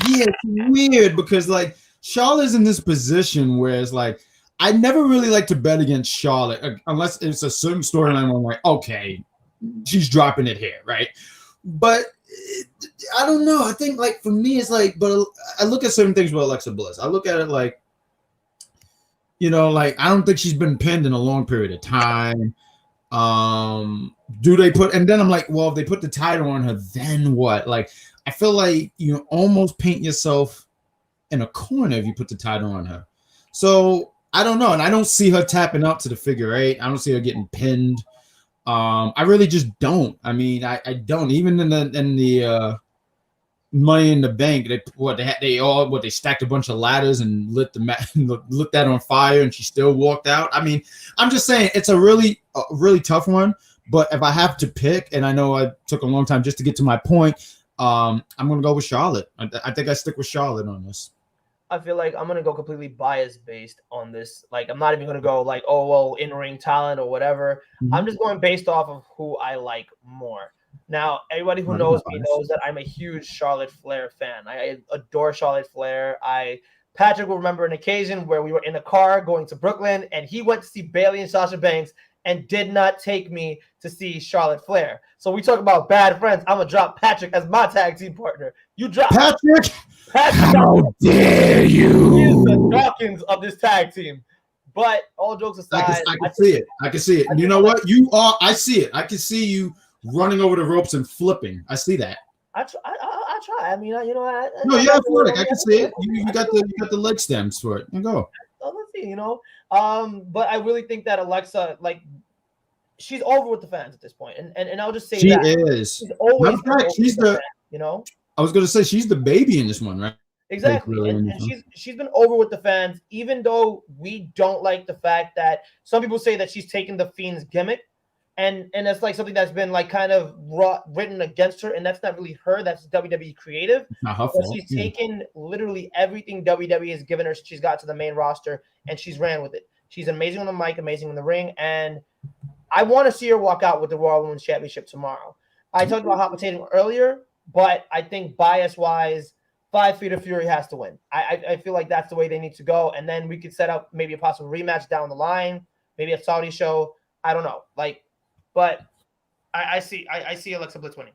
it's weird because like Charlotte's in this position where it's like I never really like to bet against Charlotte unless it's a certain storyline where I'm like, okay, she's dropping it here, right? But I don't know. I think like for me, it's like, but I look at certain things with Alexa Bliss. I look at it like, like I don't think she's been pinned in a long period of time. Do they put, and then I'm like, well, if they put the title on her, then what? Like, I feel like you almost paint yourself in a corner if you put the title on her. So I don't know. And I don't see her tapping up to the figure 8. I don't see her getting pinned. I really just don't. I mean, I don't. Even in the Money in the Bank, they stacked a bunch of ladders and lit that on fire, and she still walked out. I mean, I'm just saying it's a really tough one. But if I have to pick, and I know I took a long time just to get to my point, I'm gonna go with Charlotte. I think I stick with Charlotte on this. I feel like I'm gonna go completely bias based on this. Like, I'm not even gonna go like, oh well, in-ring talent or whatever. Mm-hmm. I'm just going based off of who I like more. Now, everybody who knows me knows that I'm a huge Charlotte Flair fan. I adore Charlotte Flair. Patrick will remember an occasion where we were in a car going to Brooklyn, and he went to see Bayley and Sasha Banks and did not take me to see Charlotte Flair. So we talk about bad friends. I'm gonna drop Patrick as my tag team partner. You drop Patrick. How dare you? He is the Dawkins of this tag team. But all jokes aside, I can see it. I can see it. You know what? You are. I see it. I can see you running over the ropes and flipping. I see that. I try. I mean, no, you're athletic. I can see it. You got the leg stems for it. And go. Let's see. But I really think that Alexa, like, she's over with the fans at this point, and I'll just say she that is. She's always she's the fans, I was going to say she's the baby in this one, right? Exactly, like, really, and she's been over with the fans, even though we don't like the fact that some people say that she's taken the Fiend's gimmick, and that's like something that's been like kind of written against her, and that's not really her. That's WWE creative. Not her fault. She's taken literally everything WWE has given her. She's got to the main roster, and she's ran with it. She's amazing on the mic, amazing in the ring, and I want to see her walk out with the Raw Women's Championship tomorrow. I talked about hot potato earlier, but I think bias-wise, 5 Feet of Fury has to win. I feel like that's the way they need to go, and then we could set up maybe a possible rematch down the line, maybe a Saudi show. I don't know, but I see Alexa Bliss winning.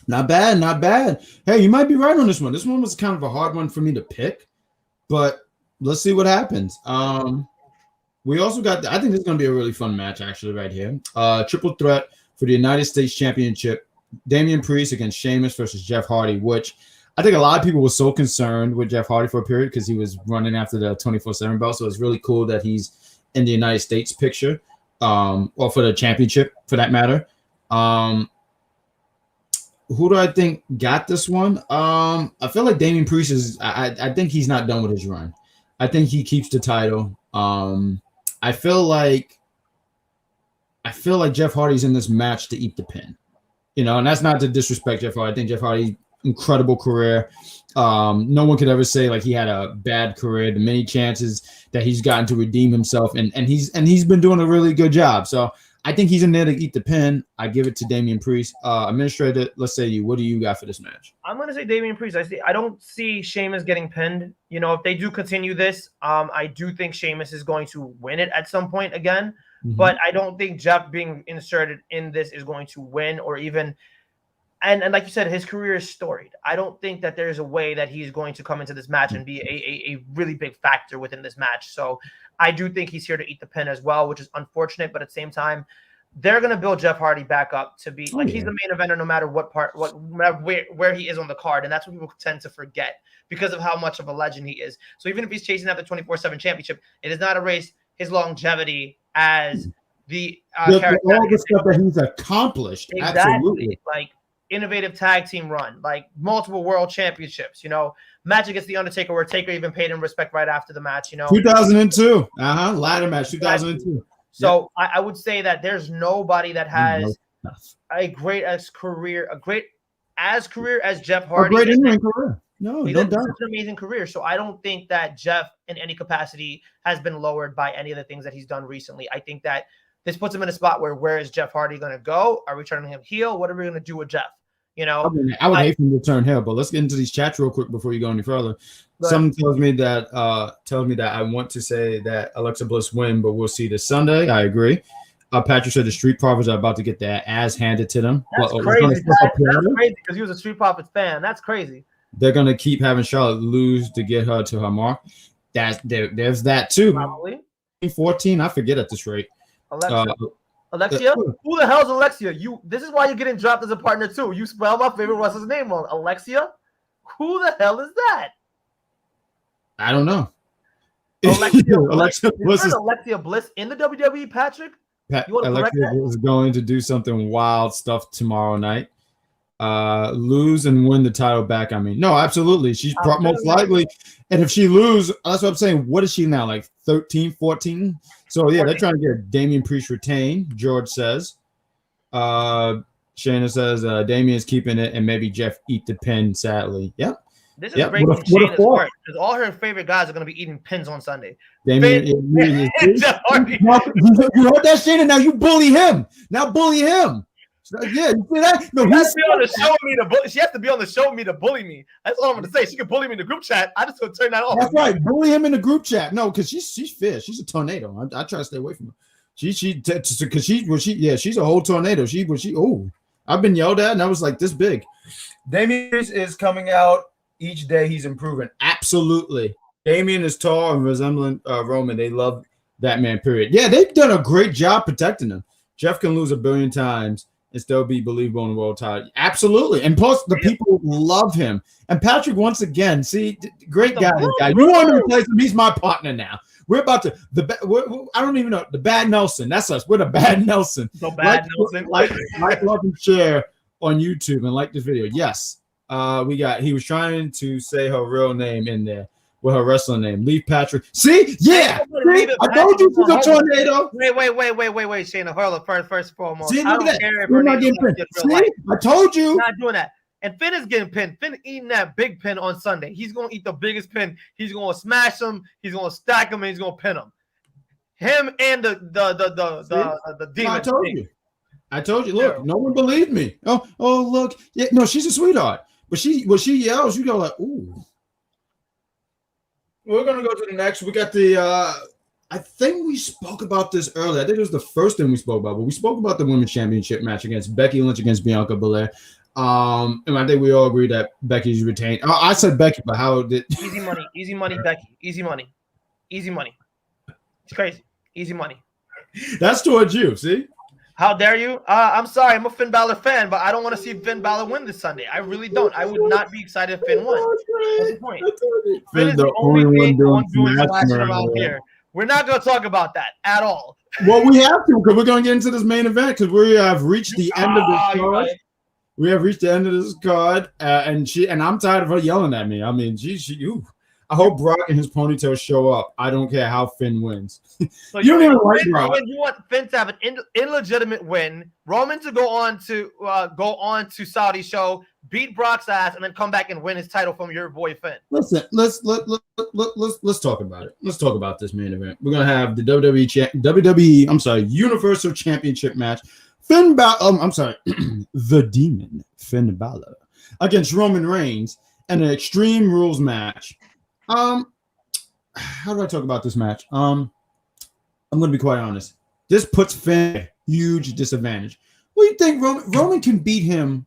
Not bad. Hey, you might be right on this one. This one was kind of a hard one for me to pick, but let's see what happens. We also got, I think this is going to be a really fun match actually right here. Triple threat for the United States Championship. Damien Priest against Sheamus versus Jeff Hardy, which I think a lot of people were so concerned with Jeff Hardy for a period because he was running after the 24/7 belt. So it's really cool that he's in the United States picture, or for the championship for that matter. Who do I think got this one? I feel like Damien Priest is, I think he's not done with his run. I think he keeps the title. I feel like Jeff Hardy's in this match to eat the pin. And that's not to disrespect Jeff Hardy. I think Jeff Hardy, incredible career. No one could ever say like he had a bad career. The many chances that he's gotten to redeem himself, and he's been doing a really good job. So I think he's in there to eat the pin. I give it to Damien Priest. Administrator, let's say what do you got for this match? I'm gonna say Damien Priest. I don't see Sheamus getting pinned. If they do continue this, I do think Sheamus is going to win it at some point again. Mm-hmm. But I don't think Jeff being inserted in this is going to win or even. And like you said, his career is storied. I don't think that there's a way that he's going to come into this match and be a really big factor within this match. So I do think he's here to eat the pin as well, which is unfortunate. But at the same time, they're going to build Jeff Hardy back up to be he's the main eventer no matter where he is on the card. And that's what people tend to forget because of how much of a legend he is. So even if he's chasing after the 24/7 championship, it does not erase his longevity as the character. All the stuff that he's accomplished. Exactly. Absolutely. Like innovative tag team run, like multiple world championships, match against The Undertaker where Taker even paid him respect right after the match, 2002. Ladder match, 2002. So yep. I would say that there's nobody that has a great career as Jeff Hardy. A great in-ring career. No doubt. It's an amazing career. So I don't think that Jeff in any capacity has been lowered by any of the things that he's done recently. I think that this puts him in a spot where is Jeff Hardy going to go? Are we turning him heel? What are we going to do with Jeff? I would hate for him to turn heel, but let's get into these chats real quick before you go any further. Someone tells me that I want to say that Alexa Bliss win, but we'll see this Sunday. I agree. Patrick said the Street Profits are about to get their ass handed to them. That's Well, crazy. That's crazy because he was a Street Profits fan. That's crazy. They're gonna keep having Charlotte lose to get her to her mark. There's that too. Probably 14. I forget at this rate. Alexia? Who the hell's Alexia? This is why you're getting dropped as a partner too. You spell my favorite wrestler's name wrong. Alexia? Who the hell is that? I don't know. Alexia Bliss in the WWE, Patrick? Alexia is going to do something wild stuff tomorrow night. Lose and win the title back. I mean, no, absolutely. She's most likely. And if she lose, that's what I'm saying. What is she now? Like 13, 14? So, yeah, 14. They're trying to get Damien Priest retained, George says. Shayna says Damien's keeping it and maybe Jeff eat the pin, sadly. Yep. This is great from Shayna's part because all her favorite guys are going to be eating pins on Sunday. Damien, you heard that, Shayna? Now you bully him. Now bully him. Yeah, you see that? No, she has to be on the show me to bully. She has to be on the show me to bully me. That's all I'm going to say. She can bully me in the group chat. I just want to turn that off. That's right. Bully him in the group chat. No, because she's fierce. She's a tornado. I try to stay away from her. She's a whole tornado. I've been yelled at and I was like this big. Damien is coming out each day. He's improving. Absolutely. Damien is tall and resembling Roman. They love that man. Period. Yeah, they've done a great job protecting him. Jeff can lose 1 billion times and still be believable in the world title. Absolutely. And plus, the people love him. And Patrick, once again, see, great guy. This guy. You want to replace him? He's my partner now. We're about to I don't even know the Bad Nelson. That's us. We're the Bad Nelson. The Bad Nelson. Like, love, and share on YouTube and like this video. Yes, he was trying to say her real name in there with her wrestling name. Leave Patrick. See, yeah. See? I told you she's a tornado. Wait, Shayna. Hold on. First and foremost. See, look at that. We're not getting pinned. See, I told you. We're not doing that. And Finn is getting pinned. Finn eating that big pin on Sunday. He's going to eat the biggest pin. He's going to smash him. He's going to stack him, and he's going to pin him. Him and the demon. I told you. Look, no one believed me. Oh, look. Yeah, no, she's a sweetheart. But she yells, you go like, ooh. We're gonna go to the next. We got the. I think we spoke about this earlier. I think it was the first thing we spoke about, but we spoke about the women's championship match against Becky Lynch against Bianca Belair. And I think we all agree that Becky's retained. I said Becky, but how did easy money, Becky, easy money. It's crazy, easy money. That's towards you. See, how dare you? I'm sorry, I'm a Finn Balor fan, but I don't want to see Finn Balor win this Sunday. I really don't. I would not be excited if Finn won. What's the point? Finn is the only one doing flashing around here. We're not going to talk about that at all. Well, we have to because we're going to get into this main event because we have reached the end of this card. Right. We have reached the end of this card, and I'm tired of her yelling at me. I mean, I hope Brock and his ponytail show up. I don't care how Finn wins. So you don't even like Brock. You want Finn to have an illegitimate win, Roman to go on to Saudi show, beat Brock's ass, and then come back and win his title from your boy Finn. Listen, let's talk about it. Let's talk about this main event. We're gonna have the WWE Universal Championship match. Finn Balor, the Demon Finn Balor against Roman Reigns and an Extreme Rules match. How do I talk about this match? I'm going to be quite honest. This puts Finn at a huge disadvantage. What do you think? Roman can beat him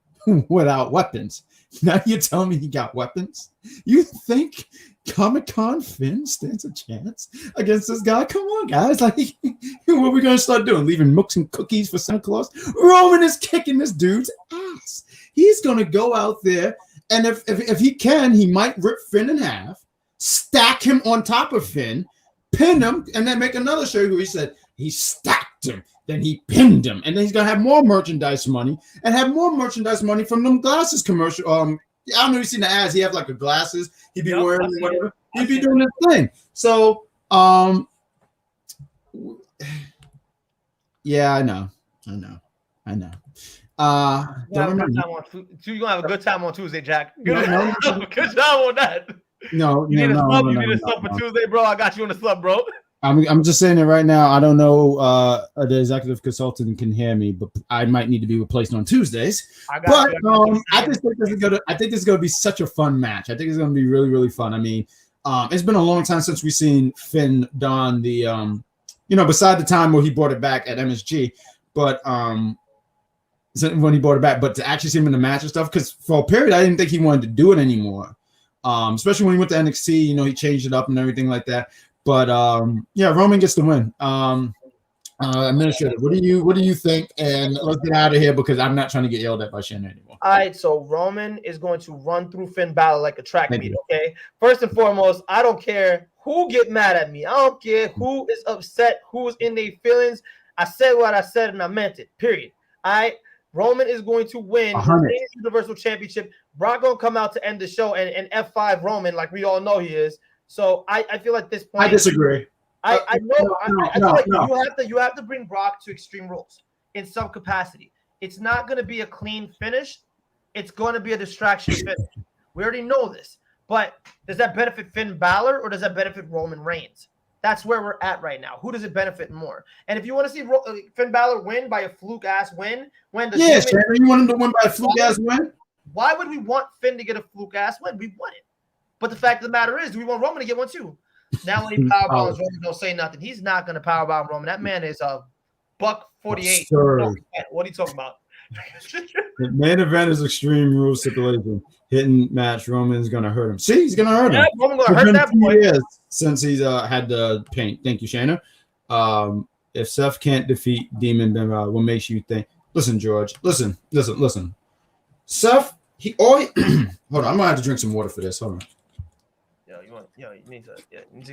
without weapons. Now you're telling me he got weapons? You think Comic-Con Finn stands a chance against this guy? Come on, guys. Like, what are we going to start doing? Leaving mooks and cookies for Santa Claus? Roman is kicking this dude's ass. He's going to go out there, and if he can, he might rip Finn in half, stack him on top of Finn, pin him, and then make another show where he said he stacked him, then he pinned him, and then he's going to have more merchandise money and have more merchandise money from them glasses commercial. I don't know if you've seen the ads. He have like the glasses. He'd be wearing whatever. He'd be doing his thing. So, yeah, I know. You're gonna have a good time on Tuesday, Jack. Good job on that. You need a sub for Tuesday, bro. I got you on the sub, bro. I'm just saying it right now. I don't know the executive consultant can hear me, but I might need to be replaced on Tuesdays. I think this is gonna be such a fun match. I think it's gonna be really, really fun. I mean, it's been a long time since we've seen Finn don the beside the time where he brought it back at MSG, but when he brought it back, but to actually see him in the match and stuff, because for a period I didn't think he wanted to do it anymore. Especially when he went to NXT, he changed it up and everything like that. But Roman gets the win. Administrator, what do you think? And let's get out of here because I'm not trying to get yelled at by Shannon anymore. All right, so Roman is going to run through Finn Balor like a track meet. Okay, first and foremost, I don't care who get mad at me. I don't care who is upset, who's in their feelings. I said what I said and I meant it. Period. All right. Roman is going to win the Universal Championship. Brock gonna come out to end the show and F5 Roman like we all know he is. So I feel like this point. I disagree. I know. I feel like you have to bring Brock to Extreme Rules in some capacity. It's not going to be a clean finish. It's going to be a distraction finish. We already know this. But does that benefit Finn Balor or does that benefit Roman Reigns? That's where we're at right now. Who does it benefit more? And if you want to see Finn Balor win by a fluke-ass win, you want him to win by a fluke-ass win? Why would we want Finn to get a fluke-ass win? We want it. But the fact of the matter is, we want Roman to get one too. Now when he powerbombs Roman, don't say nothing. He's not going to powerbomb Roman. That man is a $148. What are you talking about? The main event is Extreme Rules stipulation. Hitting match, Roman's gonna hurt him. See, he's gonna hurt him. Roman's gonna hurt that boy. Years since he's had the paint. Thank you, Shayna. If Seth can't defeat Demon, then what makes you think? Listen, George. Listen. Seth, hold on. I'm gonna have to drink some water for this. Hold on. You need to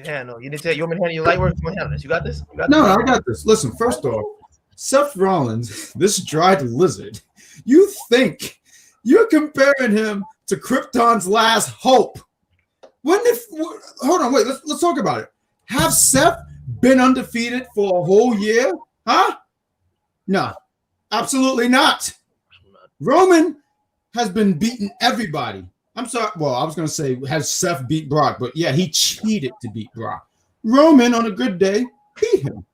handle. You want me to handle your light work? You want to handle this? You got this? No, I got this. Listen, first off, Seth Rollins, this dried lizard. You think you're comparing him to Krypton's last hope? Hold on, wait. Let's talk about it. Have Seth been undefeated for a whole year? Huh? No, absolutely not. Roman has been beating everybody. I'm sorry. Well, I was going to say, has Seth beat Brock? But yeah, he cheated to beat Brock. Roman, on a good day, beat him.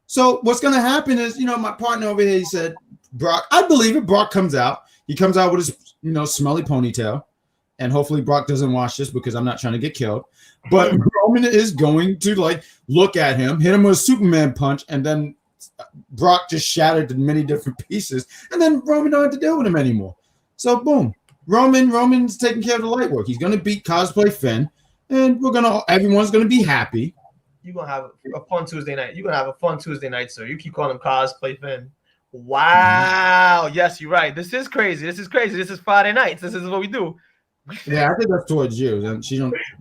So what's going to happen is, my partner over here, he said, Brock, I believe it. Brock comes out. He comes out with his, smelly ponytail. And hopefully Brock doesn't watch this because I'm not trying to get killed. But Roman is going to, look at him, hit him with a Superman punch, and then Brock just shattered to many different pieces. And then Roman don't have to deal with him anymore. So, boom. Roman's taking care of the light work. He's going to beat Cosplay Finn, and everyone's going to be happy. You're going to have a fun Tuesday night. You're going to have a fun Tuesday night, sir. You keep calling him Cosplay Finn. Wow. Yes, you're right. This is crazy. This is Friday nights. This is what we do. Yeah, I think that's towards you.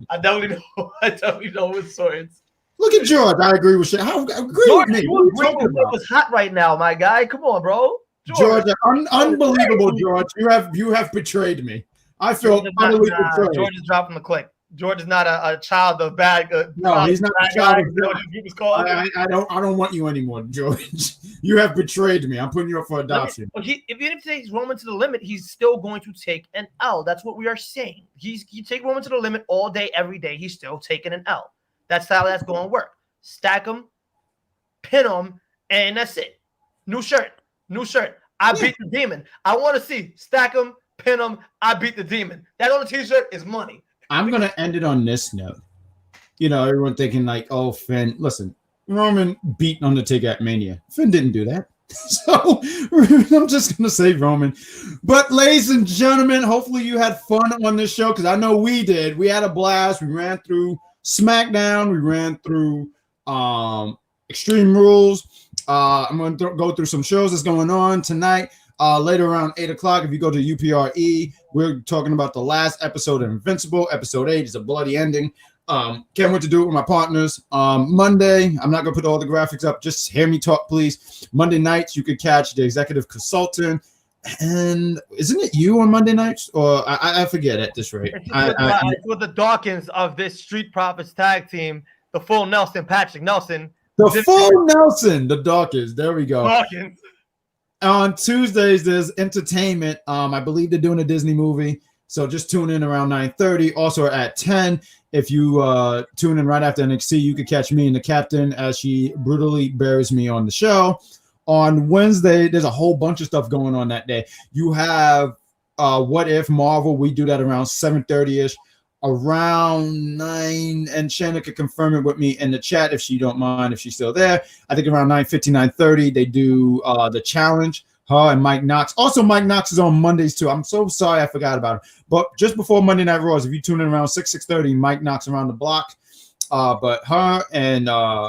I definitely know with swords. Look at George. I agree with you. Agree with me. It was hot right now, my guy. Come on, bro. George, unbelievable, George. You have betrayed me. I feel utterly betrayed. George is dropping the click. George is not a child of bad. No, he's not a child of I don't want you anymore, George. You have betrayed me. I'm putting you up for adoption. Even if he takes Roman to the limit, he's still going to take an L. That's what we are saying. You take Roman to the limit all day, every day. He's still taking an L. That's how that's going to work. Stack him, pin him, and that's it. New shirt. I beat the demon. I want to see stack him, pin him. I beat the demon. That on the t-shirt is money. I'm going to end it on this note. Everyone thinking oh, Finn. Listen, Roman beat Undertaker at Mania. Finn didn't do that. So I'm just going to say Roman. But ladies and gentlemen, hopefully you had fun on this show because I know we did. We had a blast. We ran through Smackdown. We ran through Extreme Rules. I'm going to go through some shows that's going on tonight. Later around 8 o'clock, if you go to UPRE, we're talking about the last episode of Invincible. Episode 8 is a bloody ending. Can't wait to do it with my partners. Monday, I'm not going to put all the graphics up. Just hear me talk, please. Monday nights, you could catch the executive consultant. And isn't it you on Monday nights? Or I forget at this rate. It's with the Dawkins of this Street Profits tag team, the full Nelson, Patrick Nelson. The full Nelson, the Dawkins. There we go. Dawkins. On Tuesdays, there's entertainment. I believe they're doing a Disney movie. So just tune in around 9:30. Also at 10, if you tune in right after NXT, you could catch me and the captain as she brutally buries me on the show. On Wednesday, there's a whole bunch of stuff going on that day. You have What If Marvel. We do that around 7:30-ish. around 9, and Shannon could confirm it with me in the chat if she don't mind, if she's still there. I think around 9:50, 9:30, they do the challenge. Her and Mike Knox. Also, Mike Knox is on Mondays too. I'm so sorry I forgot about it. But just before Monday Night Raws, if you tune in around 6:30, Mike Knox around the block. But her and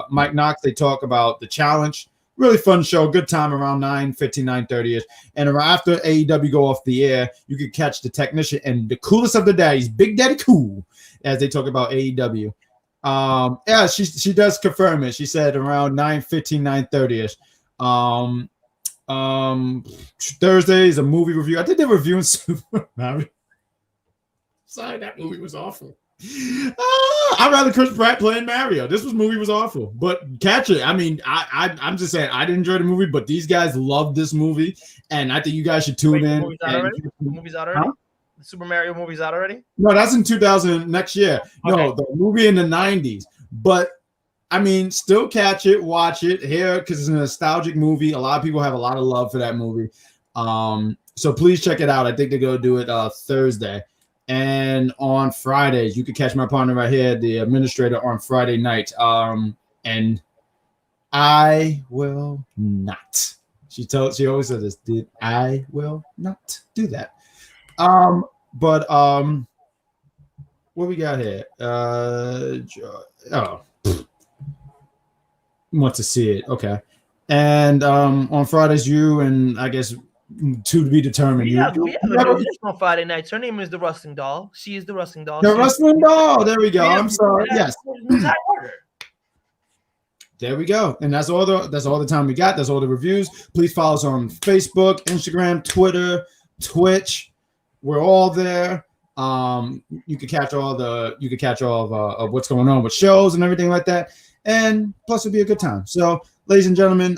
Mike Knox, they talk about the challenge. Really fun show, good time around 9:50, 9:30ish. And after AEW go off the air, you can catch the technician and the coolest of the daddies, Big Daddy Cool, as they talk about AEW. Yeah, she does confirm it. She said around 9:15, 9:30ish. Thursday is a movie review. I did the review in Super Mario. Sorry, that movie was awful. I'd rather Chris Pratt playing Mario. This movie was awful, but catch it. I mean, I'm just saying I didn't enjoy the movie, but these guys love this movie, and I think you guys should tune in. The movie's out already. Huh? The Super Mario movie's out already. No, that's in 2000 next year. Okay. No, the movie in the 90s. But I mean, still catch it, watch it here because it's a nostalgic movie. A lot of people have a lot of love for that movie. So please check it out. I think they're gonna do it Thursday. And on Fridays, you can catch my partner right here, the administrator, on Friday night. And I will not. She always says this. I will not do that. But what we got here? Want to see it? Okay. And on Fridays, you and I guess. To be determined. We have a on Friday nights. Her name is the Wrestling Doll. She is the Wrestling Doll. The Wrestling Doll. There we go. I'm sorry. Yes. There we go. And that's all the time we got. That's all the reviews. Please follow us on Facebook, Instagram, Twitter, Twitch. We're all there. You can catch all of what's going on with shows and everything like that. And plus, it'll be a good time. So, ladies and gentlemen,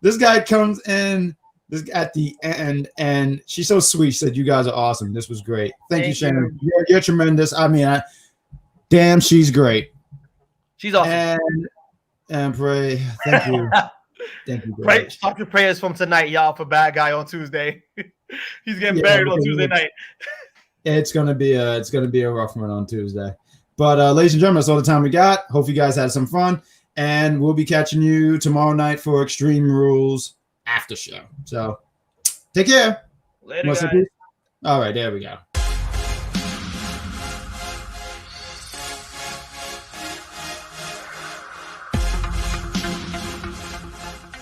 this guy comes in. At the end, and she's so sweet. She said, "You guys are awesome. This was great. Thank you, Shannon. You're tremendous. I mean, damn, she's great. She's awesome. And pray. Thank you. Thank you. Pray. Stop your prayers from tonight, y'all, for Bad Guy on Tuesday. He's getting buried on Tuesday night. It's gonna be a rough one on Tuesday. But ladies and gentlemen, that's all the time we got. Hope you guys had some fun, and we'll be catching you tomorrow night for Extreme Rules after show. So take care. Later, guys. All right, there we go.